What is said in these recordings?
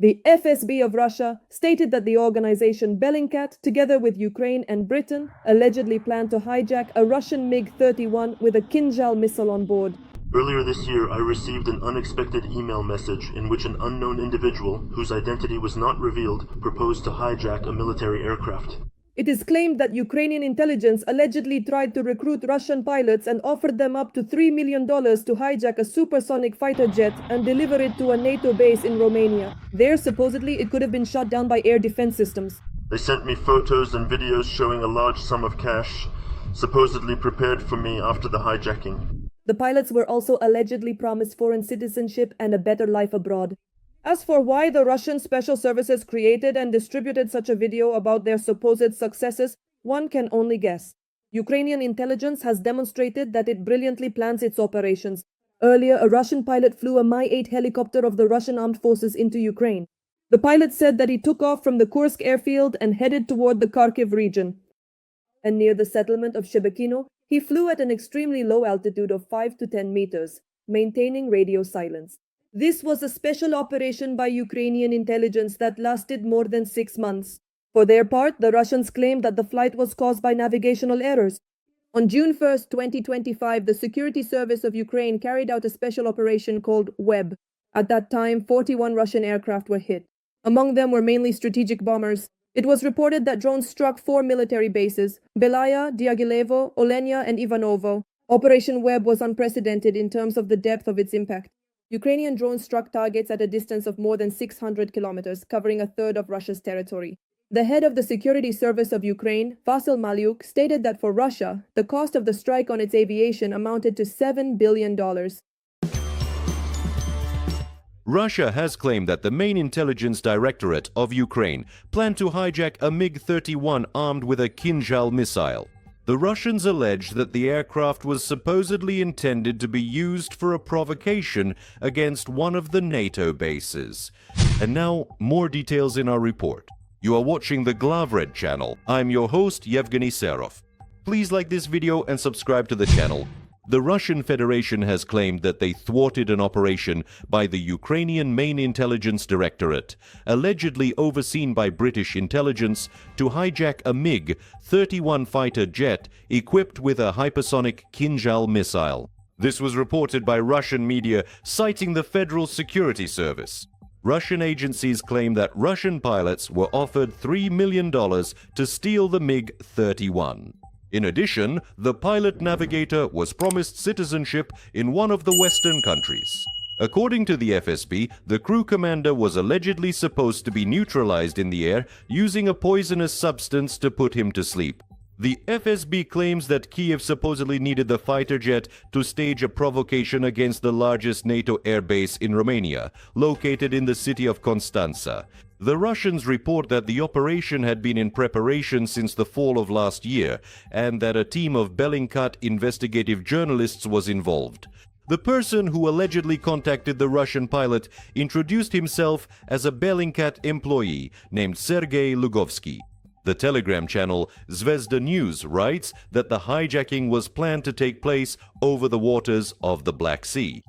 The FSB of Russia stated that the organization Bellingcat, together with Ukraine and Britain, allegedly planned to hijack a Russian MiG-31 with a Kinjal missile on board. Earlier this year, I received an unexpected email message in which an unknown individual, whose identity was not revealed, proposed to hijack a military aircraft. It is claimed that Ukrainian intelligence allegedly tried to recruit Russian pilots and offered them up to $3 million to hijack a supersonic fighter jet and deliver it to a NATO base in Romania. There, supposedly, it could have been shot down by air defense systems. They sent me photos and videos showing a large sum of cash, supposedly prepared for me after the hijacking. The pilots were also allegedly promised foreign citizenship and a better life abroad. As for why the Russian special services created and distributed such a video about their supposed successes, one can only guess. Ukrainian intelligence has demonstrated that it brilliantly plans its operations. Earlier, a Russian pilot flew a Mi-8 helicopter of the Russian armed forces into Ukraine. The pilot said that he took off from the Kursk airfield and headed toward the Kharkiv region. And near the settlement of Shebekino, he flew at an extremely low altitude of 5 to 10 meters, maintaining radio silence. This was a special operation by Ukrainian intelligence that lasted more than 6 months. For their part, the Russians claimed that the flight was caused by navigational errors. On June 1, 2025, the Security Service of Ukraine carried out a special operation called WEB. At that time, 41 Russian aircraft were hit. Among them were mainly strategic bombers. It was reported that drones struck 4 military bases: Belaya, Diaghilevo, Olenia, and Ivanovo. Operation WEB was unprecedented in terms of the depth of its impact. Ukrainian drones struck targets at a distance of more than 600 kilometers, covering a third of Russia's territory. The head of the Security Service of Ukraine, Vasyl Malyuk, stated that for Russia, the cost of the strike on its aviation amounted to $7 billion. Russia has claimed that the main intelligence directorate of Ukraine planned to hijack a MiG-31 armed with a Kinjal missile. The Russians allege that the aircraft was supposedly intended to be used for a provocation against one of the NATO bases. And now, more details in our report. You are watching the Glavred channel. I'm your host, Yevgeny Serov. Please like this video and subscribe to the channel. The Russian Federation has claimed that they thwarted an operation by the Ukrainian main intelligence directorate, allegedly overseen by British intelligence, to hijack a MiG-31 fighter jet equipped with a hypersonic Kinjal missile. This was reported by Russian media, citing the Federal Security Service. Russian agencies claim that Russian pilots were offered $3 million to steal the MiG-31. In addition, the pilot navigator was promised citizenship in one of the Western countries. According to the FSB, the crew commander was allegedly supposed to be neutralized in the air using a poisonous substance to put him to sleep. The FSB claims that Kiev supposedly needed the fighter jet to stage a provocation against the largest NATO airbase in Romania, located in the city of Constanța. The Russians report that the operation had been in preparation since the fall of last year, and that a team of Bellingcat investigative journalists was involved. The person who allegedly contacted the Russian pilot introduced himself as a Bellingcat employee named Sergei Lugovsky. The Telegram channel Zvezda News writes that the hijacking was planned to take place over the waters of the Black Sea.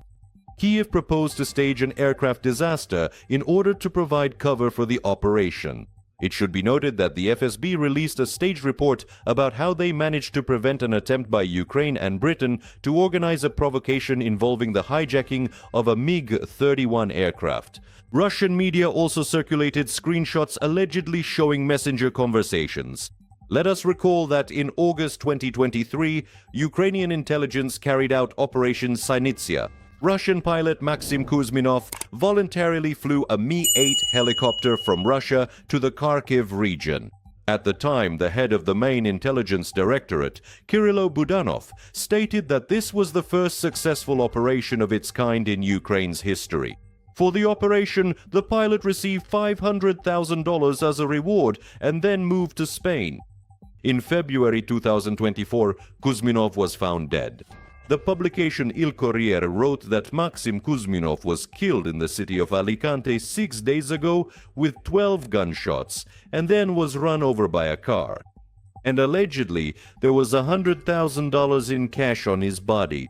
Kiev proposed to stage an aircraft disaster in order to provide cover for the operation. It should be noted that the FSB released a staged report about how they managed to prevent an attempt by Ukraine and Britain to organize a provocation involving the hijacking of a MiG-31 aircraft. Russian media also circulated screenshots allegedly showing messenger conversations. Let us recall that in August 2023, Ukrainian intelligence carried out Operation Sinitsia. Russian pilot Maxim Kuzminov voluntarily flew a Mi-8 helicopter from Russia to the Kharkiv region. At the time, the head of the main intelligence directorate, Kirilo Budanov, stated that this was the first successful operation of its kind in Ukraine's history. For the operation, the pilot received $500,000 as a reward and then moved to Spain. In February 2024, Kuzminov was found dead. The publication Il Corriere wrote that Maxim Kuzminov was killed in the city of Alicante 6 days ago with 12 gunshots and then was run over by a car. And allegedly, there was $100,000 in cash on his body.